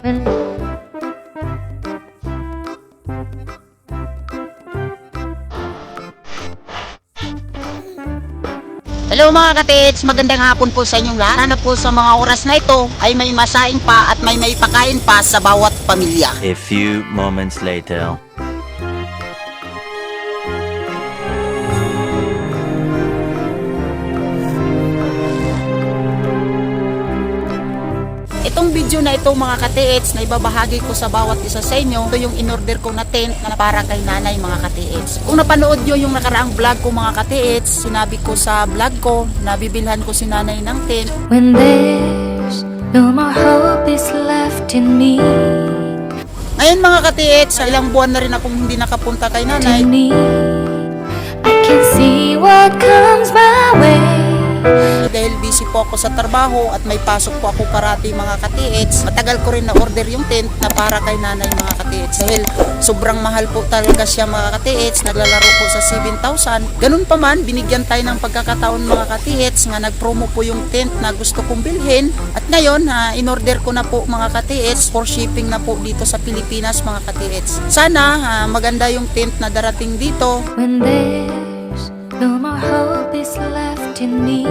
Hello mga katits, magandang hapon po sa inyong lahat. Sana po sa mga oras na ito ay may masaing pa at may pakain pa sa bawat pamilya. A few moments later. Itong video na ito mga katiits na ibabahagi ko sa bawat isa sa inyo, ito yung in-order ko na tent na para kay nanay mga katiits. Kung napanood nyo yung nakaraang vlog ko mga katiits, sinabi ko sa vlog ko na bibilhan ko si nanay ng tent. When there's no more hope is left in me, Ngayon mga katiits, sa ilang buwan na rin akong hindi nakapunta kay nanay. I can see what comes my way. Dahil busy po ako sa trabaho at may pasok po ako parati mga katiits, matagal ko rin na-order yung tent na para kay nanay mga katiits. Dahil sobrang mahal po talaga siya mga katiits, naglalaro po sa 7,000. Ganun pa man, binigyan tayo ng pagkakataon mga katiits nga nag-promo po yung tent na gusto kong bilhin. At ngayon, in-order ko na po mga katiits for shipping na po dito sa Pilipinas mga katiits. Sana maganda yung tent na darating dito. When there's no more hope is left in me,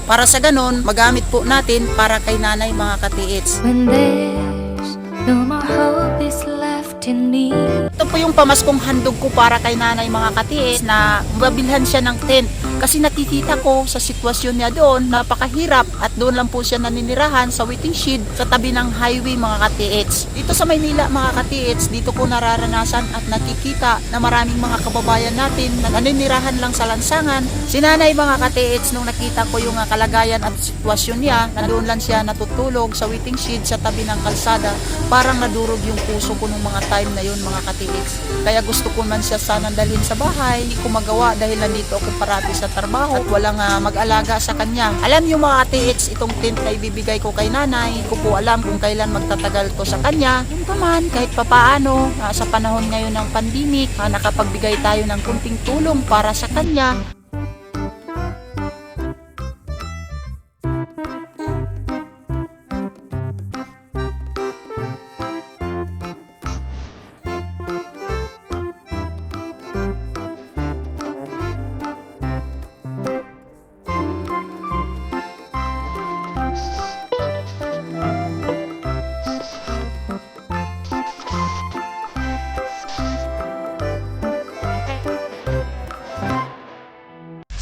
Para sa ganun, magamit po natin para kay nanay mga katiits. when there's no more hope is left in me, Ito po yung pamaskong handog ko para kay nanay mga katiis na mabilhan siya ng tent. Kasi nakikita ko sa sitwasyon niya doon, napakahirap at doon lang po siya naninirahan sa waiting shed sa tabi ng highway mga katiits. Dito sa Maynila mga katiits, dito ko nararanasan at nakikita na maraming mga kababayan natin na naninirahan lang sa lansangan. Si nanay mga katiits, nung nakita ko yung kalagayan at sitwasyon niya, na doon lang siya natutulog sa waiting shed sa tabi ng kalsada, parang nadurog yung puso ko nung mga time na yun mga katiits. Kaya gusto ko man siya sana dalhin sa bahay, hindi ko magawa dahil nandito ako parati sa trabaho at walang mag-alaga sa kanya. Alam niyo mga katiits, itong tent na ibibigay ko kay nanay, ko po alam kung kailan magtatagal to sa kanya. Yung naman, kahit papaano, sa panahon ngayon ng pandemic, nakapagbigay tayo ng kunting tulong para sa kanya.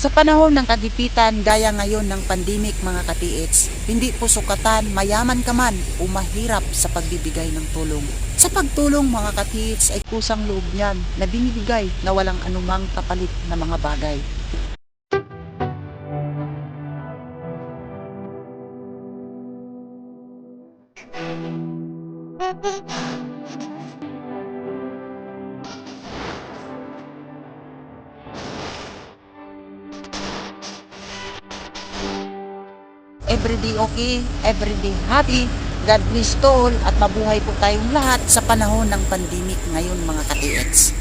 Sa panahon ng kagipitan gaya ngayon ng pandemic mga katiits, hindi po sukatan mayaman ka man o mahirap sa pagbibigay ng tulong. Sa pagtulong mga katiits ay kusang loob niyan na binibigay na walang anumang kapalit na mga bagay. Everyday okay, everyday happy, God bless to all at mabuhay po tayong lahat sa panahon ng pandemic ngayon mga katiits.